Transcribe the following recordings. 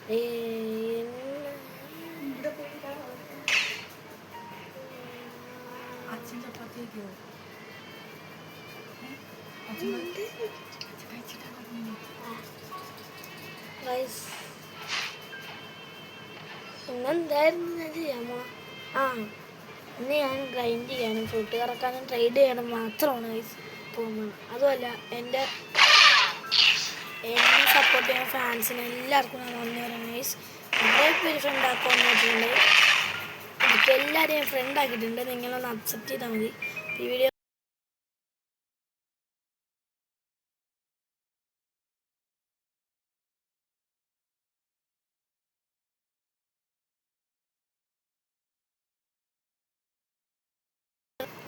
അച്ഛൻ ചപ്പാത്തിയോ ഇന്നെന്തായിരുന്നു ഞാൻ ചെയ്യാമോ? ഇന്ന് ഞാൻ ഗ്രൈൻഡ് ചെയ്യാനും ഫ്രൂട്ട് കറക്കാനും ട്രേഡ് ചെയ്യാനും മാത്രമാണ് പോകുന്നത്. അതുമല്ല എന്നെ സപ്പോർട്ട് ചെയ്യുന്ന ഫാൻസിന് എല്ലാവർക്കും ഞാൻ നന്ദി പറയുന്നത് ഗൈസ്. കുറേ പേര് ഫ്രണ്ട് ആക്കുമെന്ന് വെച്ചിട്ടുണ്ട്. എനിക്ക് എല്ലാവരെയും ഫ്രണ്ട് ആക്കിയിട്ടുണ്ട്. നിങ്ങളൊന്ന് അക്സെപ്റ്റ് ചെയ്താൽ മതി. ഈ വീഡിയോ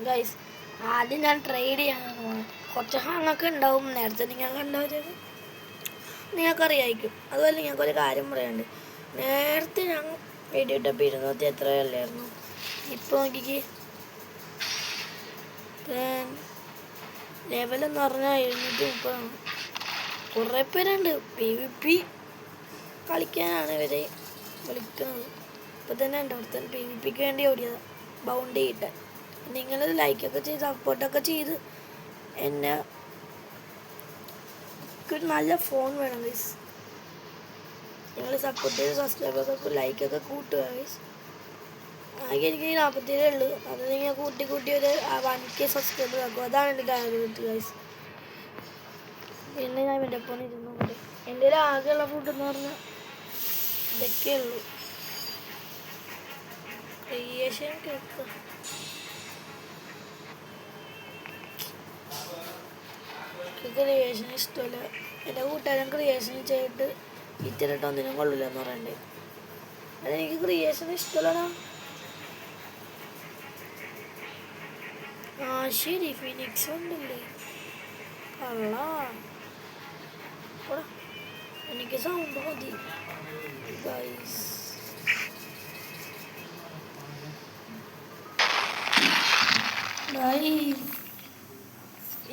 ഗൈസ് ആദ്യം ഞാൻ ട്രേഡ് ചെയ്യാനാണ് പോകുന്നത്. കുറച്ച് ഹാങ്ങൊക്കെ ഉണ്ടാവും. നേരത്തെ നിങ്ങൾ കണ്ടവരൊക്കെ നിങ്ങൾക്കറിയായിരിക്കും. അതുപോലെ നിങ്ങൾക്കൊരു കാര്യം പറയാനുണ്ട്. നേരത്തെ ഞാൻ വീഡിയോ ഇട്ടപ്പോൾ 200 എത്രയല്ലായിരുന്നു. ഇപ്പോൾ നോക്കിക്ക് ലെവലെന്ന് പറഞ്ഞാൽ 730. കുറേ പേരുണ്ട്. PvP കളിക്കാനാണ് ഇവരെ വിളിക്കുന്നത്. ഇപ്പോൾ തന്നെ ഉണ്ട് ഒരുത്തൻ PvPക്ക് വേണ്ടി ഓടിയതാണ് ബൗണ്ടി കിട്ടാൻ. നിങ്ങൾ ലൈക്കൊക്കെ ചെയ്ത് സപ്പോർട്ടൊക്കെ ചെയ്ത് എന്നെ ഒരു നല്ല ഫോൺ വേണം ഗൈസ്. നിങ്ങൾ സപ്പോർട്ട് ചെയ്ത് സബ്സ്ക്രൈബേഴ്സൊക്കെ ലൈക്കൊക്കെ കൂട്ടുക ഗൈസ്. ആകെ എനിക്ക് 47 ഉള്ളൂ. അത് നിങ്ങൾ കൂട്ടി ഒരു 1K സബ്സ്ക്രൈബർ ആക്കും. അതാണ് എൻ്റെ ടാർഗറ്റ് ഗൈസ്. പിന്നെ ഞാൻ എൻ്റെ ഒപ്പം ഇരുന്നുകൊണ്ട് എൻ്റെ ആകെയുള്ള ഫുഡ് എന്ന് പറഞ്ഞാൽ ഇതൊക്കെ ഉള്ളൂ. ക്രിയേഷൻ കേൾക്കുക. ക്രിയേഷൻ ഇഷ്ടമല്ല. എൻ്റെ കൂട്ടുകാരൻ ക്രിയേഷൻ ചെയ്തിട്ട് ഇത്തിരിട്ട് ഒന്നിനും കൊള്ളില്ല എന്ന് പറയണ്ടേ. അതെനിക്ക് ക്രിയേഷൻ ഇഷ്ടമല്ലടാ. ശരി ഫിനിക്സ് ഉണ്ടല്ലേ കള്ള. എനിക്ക് സൗണ്ട് മതി ഗൈസ്.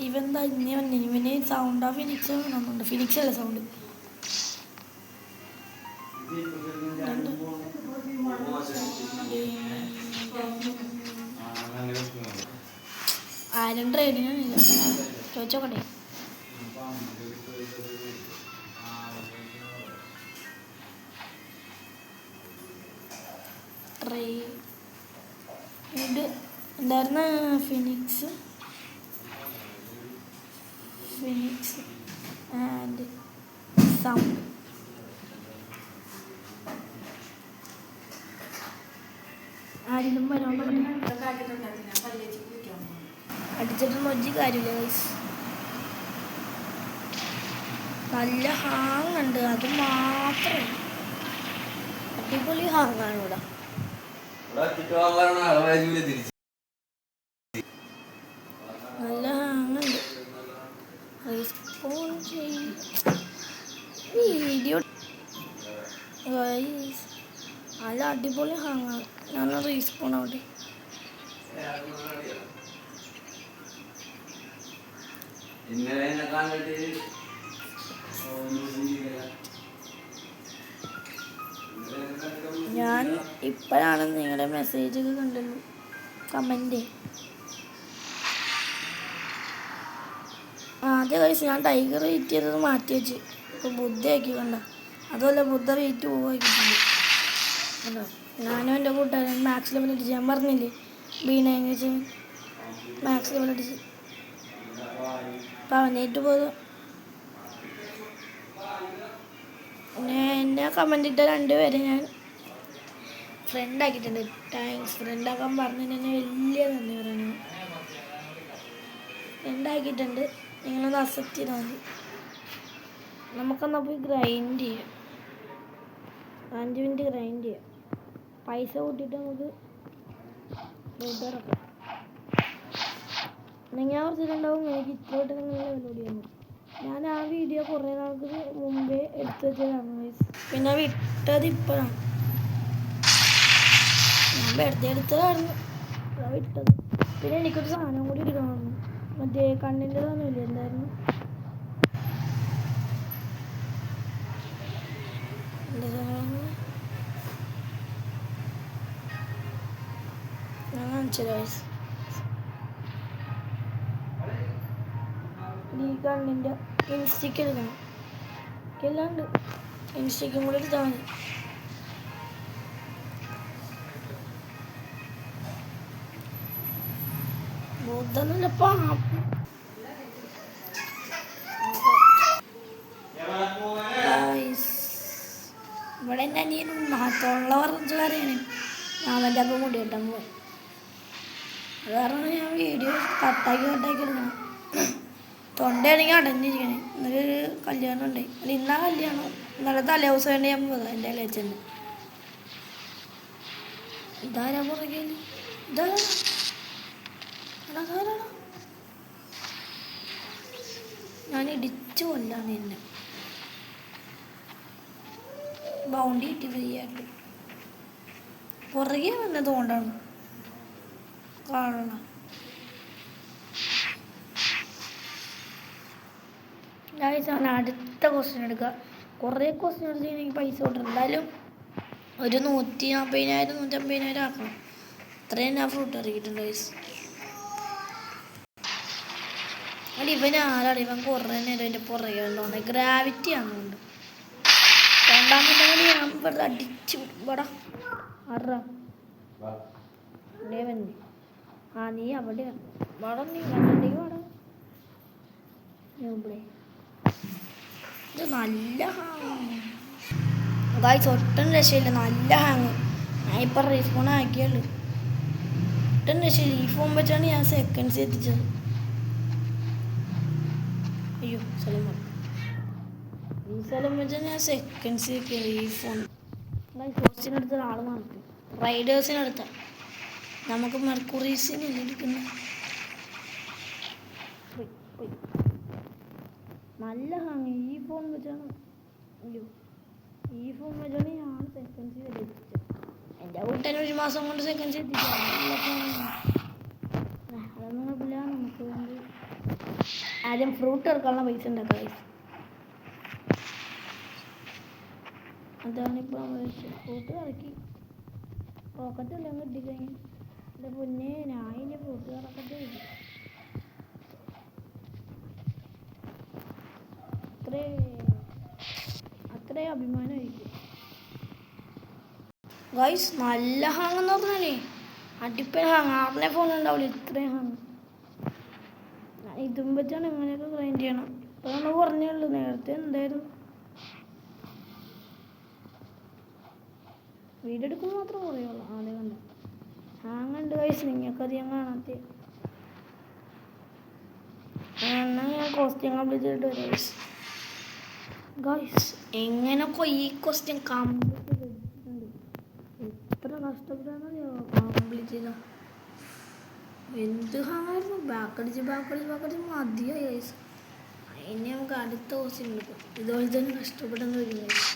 ഇവൻ തന്നെ ഇവന് സൗണ്ടാ ഫിനിക്സ് വേണമെന്നുണ്ട്. ഫിനിക്സ് അല്ല സൗണ്ട്. ആരും ട്രേഡിനില്ല ചോദിച്ചോക്കട്ടെ. ഇത് എന്തായിരുന്ന ഫിനിക്സ് ആൻഡ് സൗണ്ട്. ആരെങ്കിലും വരാൻ അടിച്ചിട്ടൊന്നും ഒജ്ജി കാര്യമില്ല ഗൈസ്. നല്ല ഹാങ് ഉണ്ട്. അത് മാത്രമേ അടിപൊളി ഹാങ്ങാണ് ഇവിടെ. നല്ല ഹാങ് ഉണ്ട്. റെസ്പോൺ വീഡിയോ ഗൈസ് നല്ല അടിപൊളി ഹാങ്ങാണ്. ഞാൻ റീസ്പോൺ ആവട്ടെ. ഞാൻ ഇപ്പോഴാണ് നിങ്ങളുടെ മെസ്സേജൊക്കെ കണ്ടല്ലോ കമൻറ്റ്. ആദ്യ കഴിച്ച് ഞാൻ ടൈഗർ വെയിറ്റ് ചെയ്തത് മാറ്റി വെച്ച് ഇപ്പോൾ ബുദ്ധ ആക്കി കണ്ട. അതുപോലെ ബുദ്ധ വെയിറ്റ് പോവാക്കിയിട്ടുണ്ട് കണ്ടോ. ഞാനും എൻ്റെ കൂട്ടുകാരൻ മാക്സ് ലെവൽ അടിച്ച് ഞാൻ പറഞ്ഞില്ലേ B9 വെച്ച് മാക്സ് ലെവൽ അടിച്ച് പറഞ്ഞിട്ട് പോയത്. എന്നെ കമൻ്റ് ഇട്ട 2 പേരെ ഞാൻ ഫ്രണ്ട് ആക്കിയിട്ടുണ്ട്. താങ്ക്സ്. ഫ്രണ്ട് ആക്കാൻ പറഞ്ഞതിന് തന്നെ വലിയ നന്ദി പറയണം. ഫ്രണ്ട് ആക്കിയിട്ടുണ്ട്. നിങ്ങളൊന്ന് അക്സെപ്റ്റ് ചെയ്താൽ മതി. നമുക്കെന്നാൽ പോയി ഗ്രൈൻഡ് ചെയ്യാം. 5 മിനിറ്റ് ഗ്രൈൻഡ് ചെയ്യാം. പൈസ കൂട്ടിയിട്ട് നമുക്ക് ഇറക്കാം. നിങ്ങൾ കുറച്ചിട്ടുണ്ടാവും എനിക്ക് ഇത്രയോട്ട് നിങ്ങൾ ലെവലോട് ചെയ്യാൻ. ഞാൻ ആ വീഡിയോ കുറേ നാൾക്ക് മുമ്പേ എടുത്തു വെച്ചതാണ്. പിന്നെ വിട്ടത് ഇപ്പോഴാണ്. ഞാൻ വെറുതെ എടുത്തതായിരുന്നു വിട്ടത്. പിന്നെ എനിക്കൊരു സാധനം കൂടി എടുക്കണമായിരുന്നു. മറ്റേ കണ്ണിൻ്റെ സാധനമില്ല എന്തായിരുന്നു എന്താ സാധനം കാണിച്ചു ഗൈസ്. ഈ കണ്ണിൻ്റെ ഇൻസ്റ്റയ്ക്ക് എടുക്കണം, എല്ലാണ്ട് ഇൻസ്റ്റയ്ക്കും കൂടെ എടുത്താൽ മതി. ബുദ്ധനല്ല പാപ്പ്. ഇവിടെ എൻ്റെ അനിയനും നാട്ടുള്ള പറഞ്ഞു കറിയാണ്. അവൻ്റെ അപ്പം മുടി കിട്ടാൻ പോയി. അത് കാരണം ഞാൻ വീഡിയോ കട്ടാക്കി എടുക്കണം. തൊണ്ടയാണെങ്കിൽ അടഞ്ഞിരിക്കണേ. ഇന്നൊരു കല്യാണം ഉണ്ടായി. അല്ല ഇന്നാ കല്യാണം. ഇന്നലെ തലേ ദിവസം വേണ്ടി ഞാൻ പോകാം എൻ്റെ അലേച്ചൻ്റെ. ഇതാരാ പുറകെ? ഇതാരാ? ഞാൻ ഇടിച്ചു കൊല്ലാണ് എന്നെ. ബൗണ്ടി കിട്ടി ഫ്രീ ആയിട്ട്. പുറകെ വന്നത് കൊണ്ടാണ് കാണണം. അടുത്ത ക്വസ്റ്റ്യൻ എടുക്കുക. കുറേ ക്വസ്റ്റ്യൻ എടുത്ത് എനിക്ക് പൈസ കൊടുക്കണം. എന്തായാലും ഒരു 140,000 150,000 ആക്കണം. അത്രയും ഞാൻ ഫ്രൂട്ട് ഇറക്കിയിട്ടുണ്ട് ഗൈസ്. അല്ല ഇവൻ ആരാണ്? ഇവൻ കുറേ നേരം എൻ്റെ പുറകെ ഉള്ളതുകൊണ്ട് ഗ്രാവിറ്റി ആണെന്നുണ്ട്. രണ്ടാമത്തെ കളി ഞാൻ വെറുതെ അടിച്ചു ഇവിടെ ആറാ വന്നി. ആ നീ അവിടെ വടം, നീ വണ്ടെങ്കിൽ വടം. ഇവിടെ ഇത് നല്ല ഹാങ് ഗൈസ്, ഒട്ടും രക്ഷയില്ല. നല്ല ഹാങ്. ഞാൻ ഇപ്പം റീഫോൺ ആക്കിയുള്ളൂ. ഒട്ടും രക്ഷയില്ല. ഈ ഫോൺ വെച്ചാണ് ഞാൻ സെക്കൻഡ്സ് എത്തിച്ചത്. അയ്യോ സ്ഥലം ഈ സ്ഥലം വെച്ചാൽ ഞാൻ സെക്കൻഡ്സ് കയറി. ഈ ഫോൺ ഫോഴ്സിനടുത്ത ആൾ നടത്തി റൈഡേഴ്സിനടുത്ത നമുക്ക് മെർക്കുറീസിന് എടുക്കുന്ന നല്ല ഹാങ്. ഈ ഫോൺ വെച്ചാണ്. അയ്യോ ഈ ഫോൺ വെച്ചാണ് ഞാൻ സെക്കൻഡ്സ് വരെ എത്തിച്ചത്. എൻ്റെ വീട്ടിൽ 1 മാസം കൊണ്ട് സെക്കൻഡ്സ് എത്തിച്ചു. നല്ല ഫോണാണ്. അതൊന്നും കുഴപ്പമില്ല. നമുക്ക് വേണ്ടി ആദ്യം ഫ്രൂട്ട് ഇറക്കാനുള്ള പൈസ ഉണ്ടാക്കാം. അതാണിപ്പോൾ നമ്മൾ ഫ്രൂട്ട് ഇറക്കി. റോക്കറ്റ് എല്ലാം കിട്ടിക്കഴിഞ്ഞു. എൻ്റെ പൊന്നെ ഞാൻ ഇനി ഫ്രൂട്ട് ഇറക്കട്ടെ. അത്രയും അഭിമാനമായിരിക്കും ഗൈസ്. നല്ല ഹാങ് എന്ന് പറഞ്ഞാലേ അടിപ്പൻ ഹാങ്. ആറിനെ ഫോൺ ഉണ്ടാവില്ല ഇത്രയും ഹാങ്. ഇതും വെച്ചാണ് എങ്ങനെയൊക്കെ ഗ്രൈൻഡ് ചെയ്യണം. ഇപ്പം നമ്മൾ പറഞ്ഞുള്ളൂ. നേരത്തെ എന്തായിരുന്നു വീഡിയോ എടുക്കുമ്പോൾ മാത്രം കുറയുള്ളൂ. ആദ്യം കണ്ട ഹാങ് ഉണ്ട് ഗൈസ്. നിങ്ങൾക്കധികം കാണാത്ത എന്നാൽ ഞാൻ ക്വസ്റ്റ്യൻ കംപ്ലീറ്റ് ചെയ്തിട്ട് വരാം ഗൈസ്. എങ്ങനെയൊക്കെ ഈ ക്വസ്റ്റ്യൻ കംപ്ലീറ്റ് ചെയ്തിട്ടുണ്ട്. എത്ര കഷ്ടപ്പെട്ടാന്നറിയോ കംപ്ലീറ്റ് ചെയ്ത. എന്ത് ഹാങ്ങായിരുന്നു. ബാക്കടിച്ച് മതിയായി ഗൈസ്. അതിനെ നമുക്ക് അടുത്ത ക്വസ്റ്റ്യൻ എടുക്കും. ഇതുപോലെ തന്നെ കഷ്ടപ്പെട്ടെന്ന് വരും ഗൈസ്.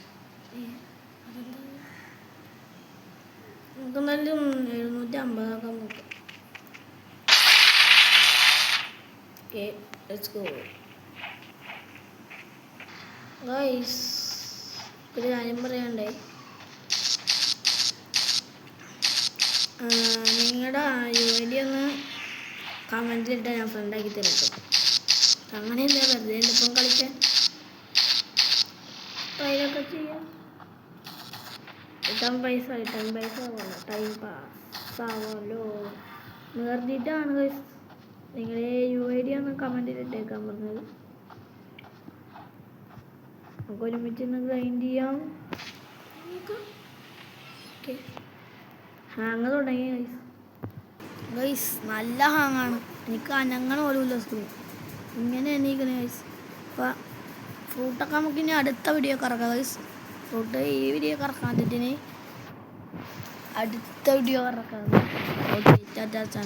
അതെന്താ നമുക്ക് നല്ല 750 ആക്കാൻ നോക്കാം. Okay let's go guys. ഒരു കാര്യം പറയാണ്ടായി. നിങ്ങളുടെ UID ഒന്ന് കമൻറ്റിലിട്ടാൽ ഞാൻ ഫ്രണ്ടാക്കി തരട്ടെ. അങ്ങനെയല്ല വെറുതെ എൻ്റെ ഇപ്പം കളിക്കാൻ ട്രൈലൊക്കെ ചെയ്യാം. ഇട്ടാൻ പൈസ ആവുമല്ലോ. ടൈം പാസ് ആവുമല്ലോ നിർത്തിയിട്ടാണ് ഗൈസ്. നിങ്ങളുടെ UID ഒന്ന് കമൻറ്റിലിട്ടേക്കാൻ പറഞ്ഞത്. നമുക്ക് ഒരുമിച്ച് ഒന്ന് ഗ്രൈൻഡ് ചെയ്യാം. ഓക്കെ ഹാങ് തുടങ്ങി ഗൈസ്. നല്ല ഹാങ്ങാണ്. എനിക്ക് അനങ്ങണ പോലുമില്ല സ്ക്രീൻ. ഇങ്ങനെ എണീക്കണേ ഗൈസ്. അപ്പം ഫ്രൂട്ടൊക്കെ നമുക്ക് ഇനി അടുത്ത വീഡിയോ കറക്കാം ഗൈസ്. ഫ്രൂട്ട് ഈ വീഡിയോ കറക്കാതിന് അടുത്ത വീഡിയോ കറക്കാം. ഓക്കെ ടാറ്റാ.